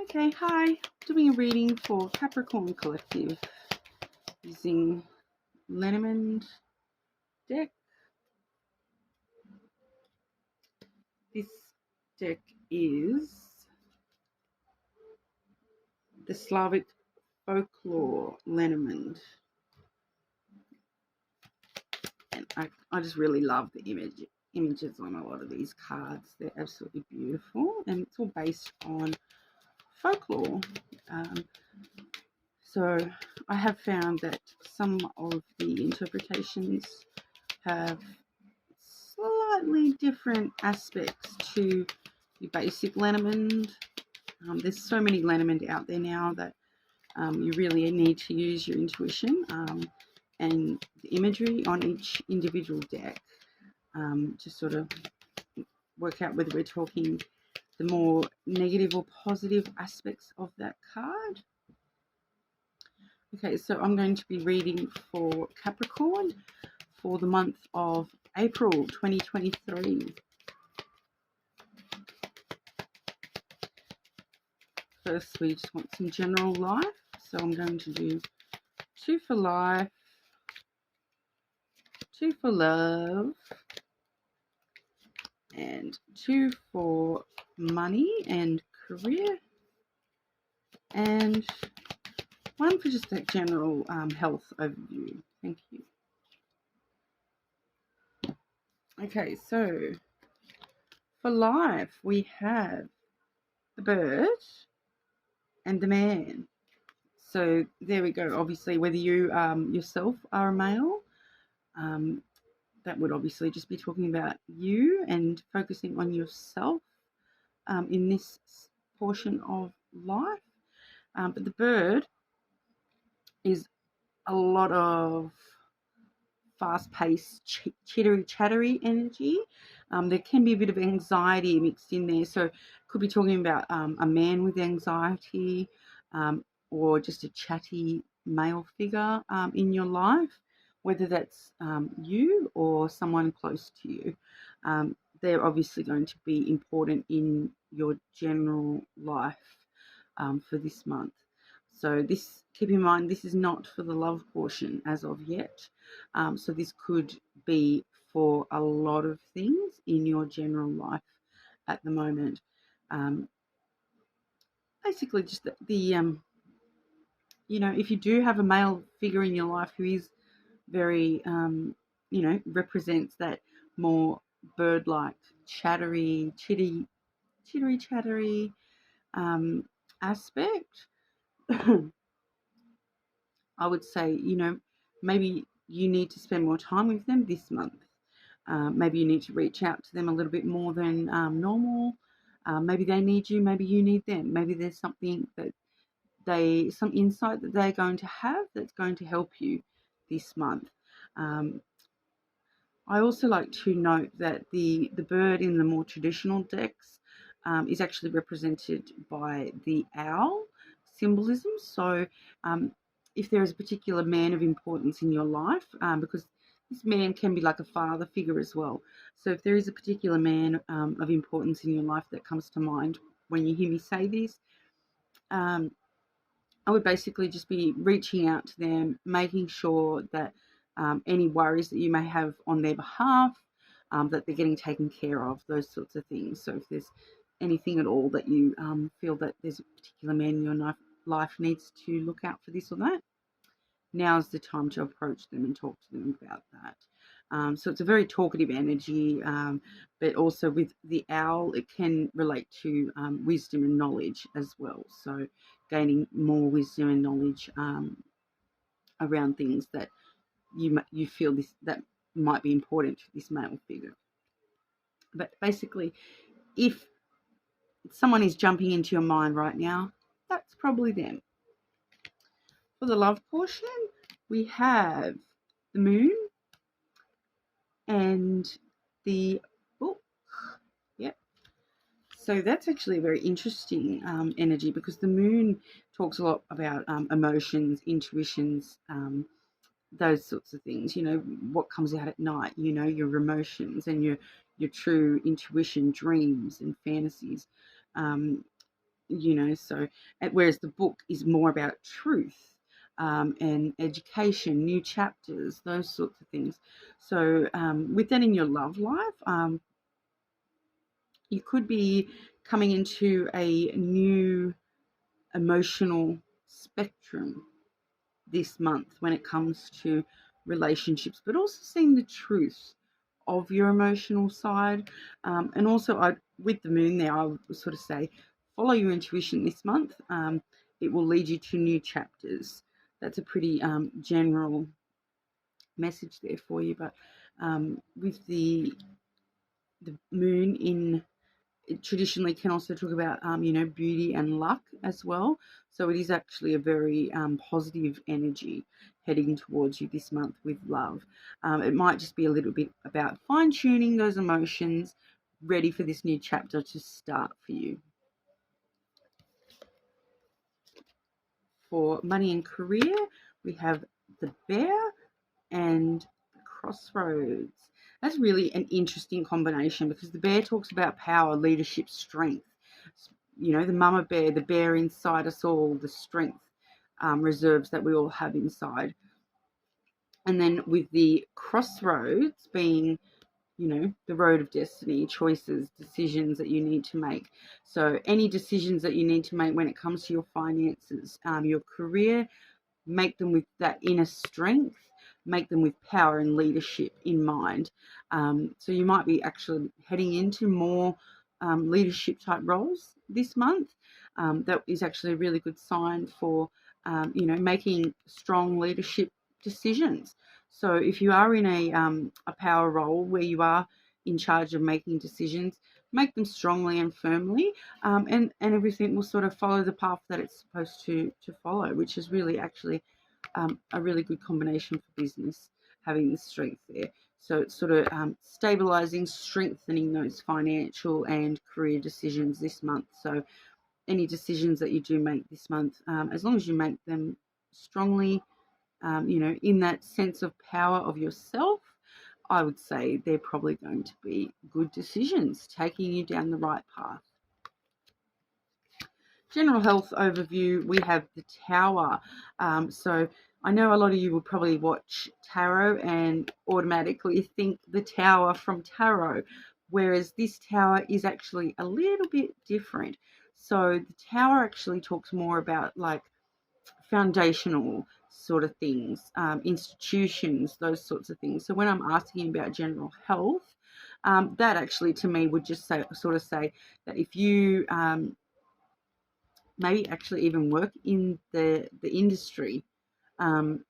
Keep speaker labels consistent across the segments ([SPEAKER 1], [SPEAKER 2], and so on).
[SPEAKER 1] Okay, hi. Doing a reading for Capricorn Collective using Lenormand deck. This deck is the Slavic folklore Lenormand. And I just really love the images on a lot of these cards. They're absolutely beautiful, and it's all based on folklore. So I have found that some of the interpretations have slightly different aspects to the basic Lenormand. There's so many Lenormand out there now that you really need to use your intuition and the imagery on each individual deck to sort of work out whether we're talking the more negative or positive aspects of that card. Okay, so I'm going to be reading for Capricorn for the month of April 2023. First, we just want some general life. So I'm going to do 2 for life, 2 for love, and 2 for money and career, and 1 for just a general health overview. Thank you. Okay, so for life, we have the bird and the man. So there we go. Obviously, whether you yourself are a male, that would obviously just be talking about you and focusing on yourself in this portion of life. But the bird is a lot of fast-paced, chattery energy. There can be a bit of anxiety mixed in there. So could be talking about a man with anxiety or just a chatty male figure in your life, whether that's you or someone close to you. They're obviously going to be important in your general life for this month. So keep in mind, this is not for the love portion as of yet. So this could be for a lot of things in your general life at the moment. Basically, just the if you do have a male figure in your life who is very, represents that more bird-like, chattery aspect, I would say, maybe you need to spend more time with them this month. Maybe you need to reach out to them a little bit more than normal. Maybe they need you. Maybe you need them. Maybe there's something some insight that they're going to have that's going to help you this month. I also like to note that the bird in the more traditional decks is actually represented by the owl symbolism. So if there is a particular man of importance in your life, because this man can be like a father figure as well. So if there is a particular man of importance in your life that comes to mind when you hear me say this, I would basically just be reaching out to them, making sure that any worries that you may have on their behalf, that they're getting taken care of, those sorts of things. So if there's anything at all that you feel that there's a particular man in your life needs to look out for this or that, now's the time to approach them and talk to them about that. So it's a very talkative energy, but also with the owl, it can relate to wisdom and knowledge as well. So gaining more wisdom and knowledge around things that you feel that might be important to this male figure. But basically, if someone is jumping into your mind right now, that's probably them. For the love portion, we have the moon and the book. Yep. So that's actually a very interesting energy, because the moon talks a lot about emotions, intuitions, those sorts of things. What comes out at night. Your emotions and your true intuition, dreams and fantasies. So whereas the book is more about truth, and education, new chapters, those sorts of things. So with that in your love life, you could be coming into a new emotional spectrum this month when it comes to relationships, but also seeing the truth of your emotional side. And also, with the moon there, I would sort of say follow your intuition this month. It will lead you to new chapters. That's a pretty general message there for you. But with the moon in, it traditionally can also talk about beauty and luck as well. So it is actually a very positive energy heading towards you this month with love. It might just be a little bit about fine-tuning those emotions, ready for this new chapter to start for you. For money and career, we have the bear and the crossroads. That's really an interesting combination because the bear talks about power, leadership, strength. The mama bear, the bear inside us all, the strength, reserves that we all have inside. And then with the crossroads being, the road of destiny, choices, decisions that you need to make. So any decisions that you need to make when it comes to your finances, your career, make them with that inner strength, make them with power and leadership in mind. So you might be actually heading into more leadership type roles this month. That is actually a really good sign for, making strong leadership decisions. So if you are in a power role where you are in charge of making decisions, make them strongly and firmly, and everything will sort of follow the path that it's supposed to follow, which is really actually a really good combination for business, having the strength there. So it's sort of stabilizing, strengthening those financial and career decisions this month. So any decisions that you do make this month, as long as you make them strongly, in that sense of power of yourself, I would say they're probably going to be good decisions, taking you down the right path. General health overview, we have the Tower. So I know a lot of you will probably watch tarot and automatically think the Tower from tarot, whereas this Tower is actually a little bit different. So the Tower actually talks more about like foundational sort of things, institutions, those sorts of things. So when I'm asking about general health, that actually to me would just say that if you maybe actually even work in the industry, um,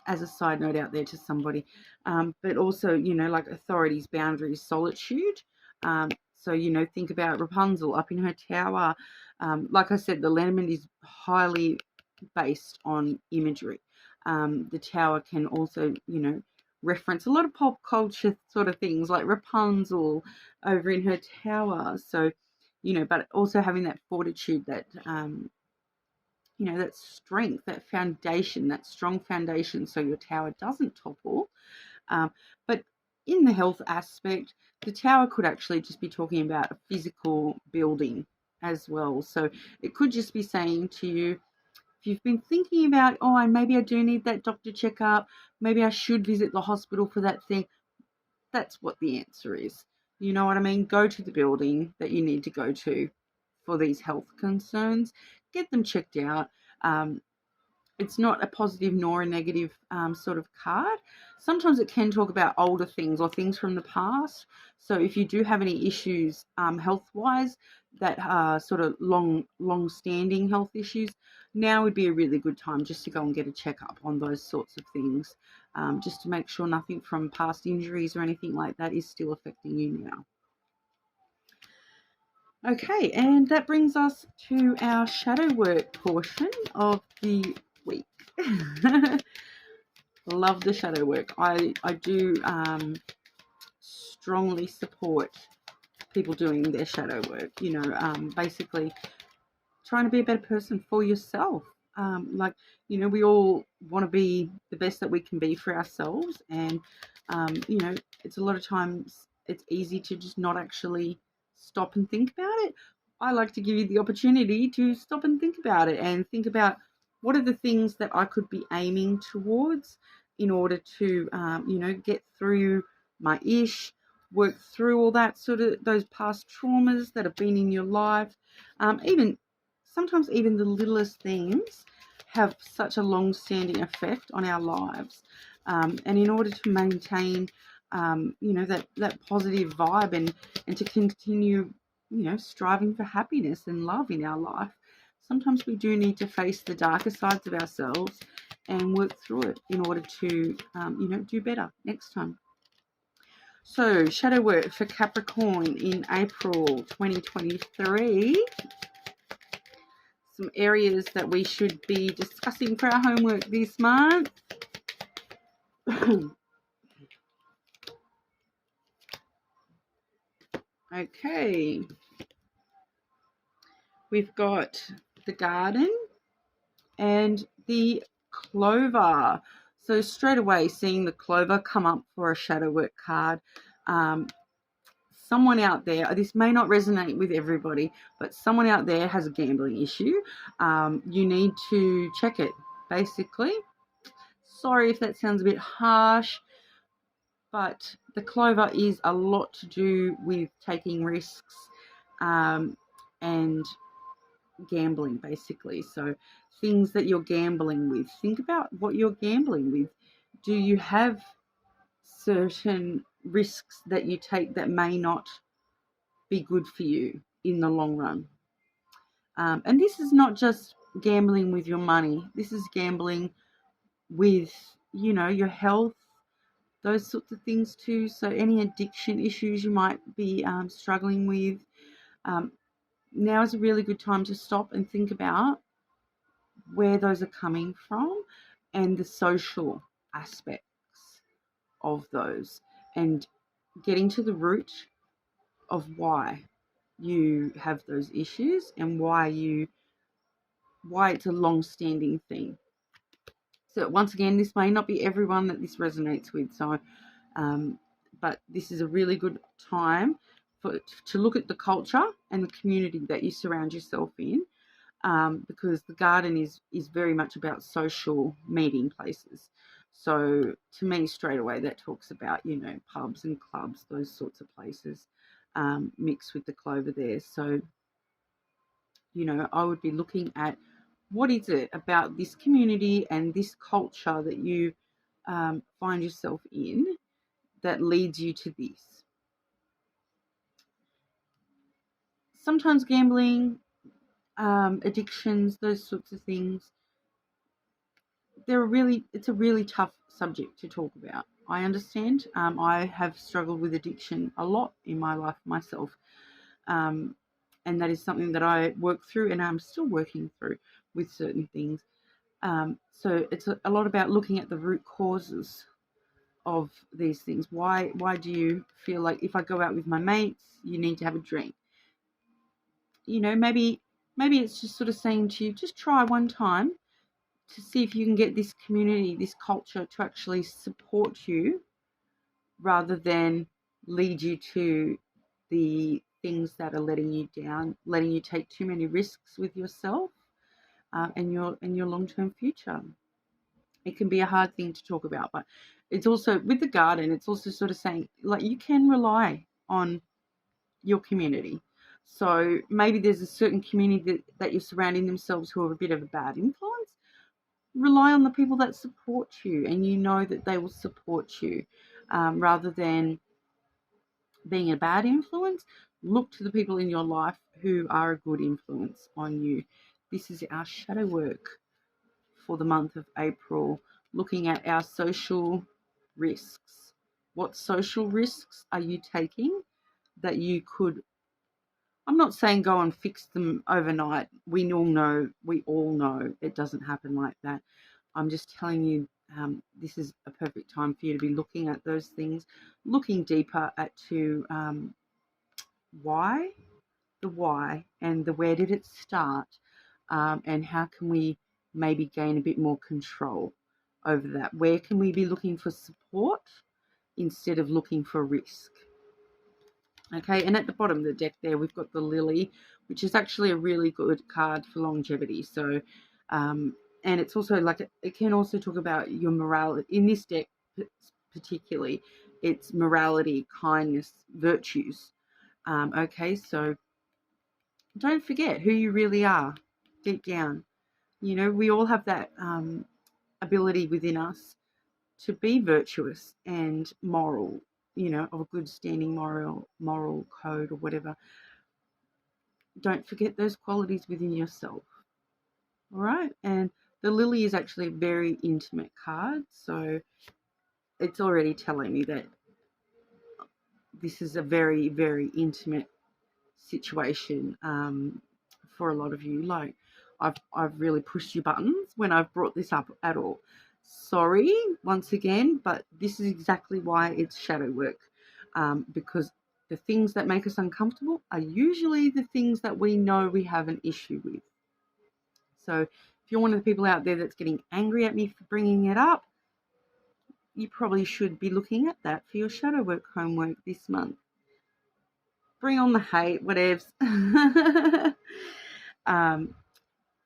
[SPEAKER 1] as a side note out there to somebody, but also, like authorities, boundaries, solitude. So, think about Rapunzel up in her tower. Like I said, the lenormand is highly based on imagery. The tower can also, reference a lot of pop culture sort of things like Rapunzel over in her tower. So, but also having that fortitude, that that strength, that foundation, that strong foundation, so your tower doesn't topple. But in the health aspect, the tower could actually just be talking about a physical building as well. So it could just be saying to you, if you've been thinking about, maybe I do need that doctor checkup, maybe I should visit the hospital for that thing, that's what the answer is. You know what I mean? Go to the building that you need to go to for these health concerns, get them checked out. It's not a positive nor a negative sort of card. Sometimes it can talk about older things or things from the past. So if you do have any issues health-wise that are sort of long-standing health issues, now would be a really good time just to go and get a checkup on those sorts of things, just to make sure nothing from past injuries or anything like that is still affecting you now. Okay, and that brings us to our shadow work portion of the week. Love the shadow work. I do strongly support people doing their shadow work, basically trying to be a better person for yourself. We all want to be the best that we can be for ourselves. And, it's a lot of times it's easy to just not actually stop and think about it. I like to give you the opportunity to stop and think about it, and think about what are the things that I could be aiming towards in order to, get through my ish, work through all that sort of those past traumas that have been in your life. Even sometimes even the littlest things have such a long-standing effect on our lives. And in order to maintain, that positive vibe, and to continue, striving for happiness and love in our life, sometimes we do need to face the darker sides of ourselves and work through it in order to, do better next time. So, shadow work for Capricorn in April 2023. Some areas that we should be discussing for our homework this month. Okay. We've got the garden and the clover. So straight away, seeing the clover come up for a shadow work card. Someone out there, this may not resonate with everybody, but someone out there has a gambling issue. You need to check it, basically. Sorry if that sounds a bit harsh, but the clover is a lot to do with taking risks, and gambling, basically. So things that you're gambling with, think about what you're gambling with. Do you have certain risks that you take that may not be good for you in the long run? And this is not just gambling with your money. This is gambling with, your health, those sorts of things too. So any addiction issues you might be struggling with, now is a really good time to stop and think about where those are coming from and the social aspects of those, and getting to the root of why you have those issues and why it's a long-standing thing. So once again, this may not be everyone that this resonates with, so but this is a really good time to look at the culture and the community that you surround yourself in, because the garden is very much about social meeting places. So to me, straight away, that talks about, pubs and clubs, those sorts of places, mixed with the clover there. So, I would be looking at what is it about this community and this culture that you find yourself in that leads you to this. Sometimes gambling, addictions, those sorts of things, it's a really tough subject to talk about. I understand. I have struggled with addiction a lot in my life myself. And that is something that I work through, and I'm still working through with certain things. So it's a lot about looking at the root causes of these things. Why do you feel like if I go out with my mates, you need to have a drink? Maybe it's just sort of saying to you, just try one time to see if you can get this community, this culture to actually support you rather than lead you to the things that are letting you down, letting you take too many risks with yourself, and your long-term future. It can be a hard thing to talk about, but it's also with the garden, it's also sort of saying, like, you can rely on your community. So maybe there's a certain community that you're surrounding themselves who are a bit of a bad influence. Rely on the people that support you, and you know that they will support you, rather than being a bad influence. Look to the people in your life who are a good influence on you. This is our shadow work for the month of April, looking at our social risks. What social risks are you taking that you could, I'm not saying go and fix them overnight. We all know it doesn't happen like that. I'm just telling you, this is a perfect time for you to be looking at those things, looking deeper to why, and the where did it start, and how can we maybe gain a bit more control over that? Where can we be looking for support instead of looking for risk? Okay, and at the bottom of the deck there, we've got the lily, which is actually a really good card for longevity. So, and it's also like, it can also talk about your morality. In this deck particularly, it's morality, kindness, virtues. Okay, so don't forget who you really are deep down. You know, we all have that ability within us to be virtuous and moral, you know, of a good standing moral code or whatever. Don't forget those qualities within yourself. All right. And the lily is actually a very intimate card. So it's already telling me that this is a very, very intimate situation for a lot of you. Like, I've really pushed your buttons when I've brought this up at all. Sorry, once again, but this is exactly why it's shadow work, because the things that make us uncomfortable are usually the things that we know we have an issue with. So if you're one of the people out there that's getting angry at me for bringing it up, you probably should be looking at that for your shadow work homework this month. Bring on the hate, whatevs.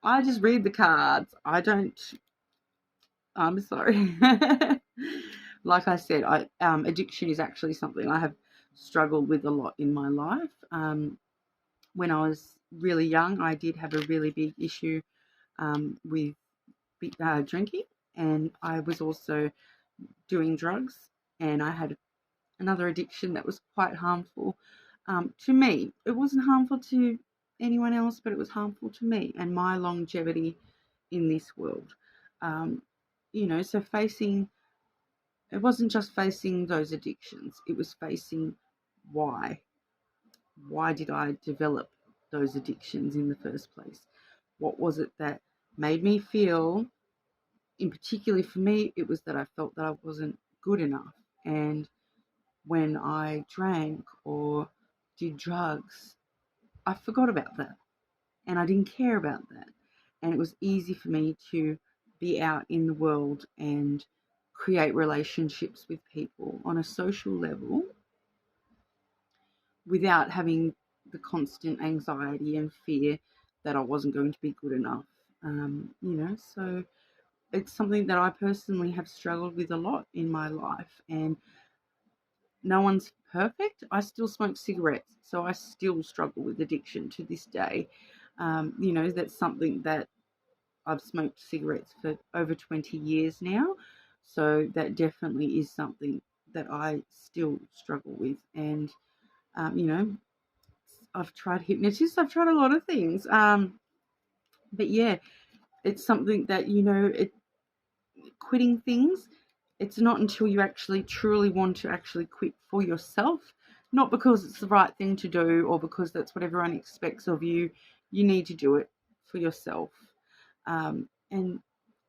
[SPEAKER 1] I just read the cards. I'm sorry. Like I said, addiction is actually something I have struggled with a lot in my life. When I was really young, I did have a really big issue with drinking, and I was also doing drugs, and I had another addiction that was quite harmful to me. It wasn't harmful to anyone else, but it was harmful to me and my longevity in this world. You know, so it wasn't just facing those addictions, it was facing why. Why did I develop those addictions in the first place? What was it that made me feel, in particular for me, it was that I felt that I wasn't good enough. And when I drank or did drugs, I forgot about that and I didn't care about that. And it was easy for me to be out in the world and create relationships with people on a social level without having the constant anxiety and fear that I wasn't going to be good enough. You know, so it's something that I personally have struggled with a lot in my life, and no one's perfect. I still smoke cigarettes, so I still struggle with addiction to this day. You know, that's something that I've smoked cigarettes for over 20 years now, so that definitely is something that I still struggle with. And you know, I've tried hypnotists, I've tried a lot of things. But yeah, it's something that, you know, quitting things, it's not until you actually truly want to actually quit for yourself, not because it's the right thing to do or because that's what everyone expects of you. You need to do it for yourself. And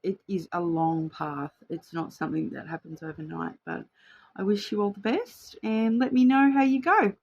[SPEAKER 1] it is a long path. It's not something that happens overnight, but I wish you all the best and let me know how you go.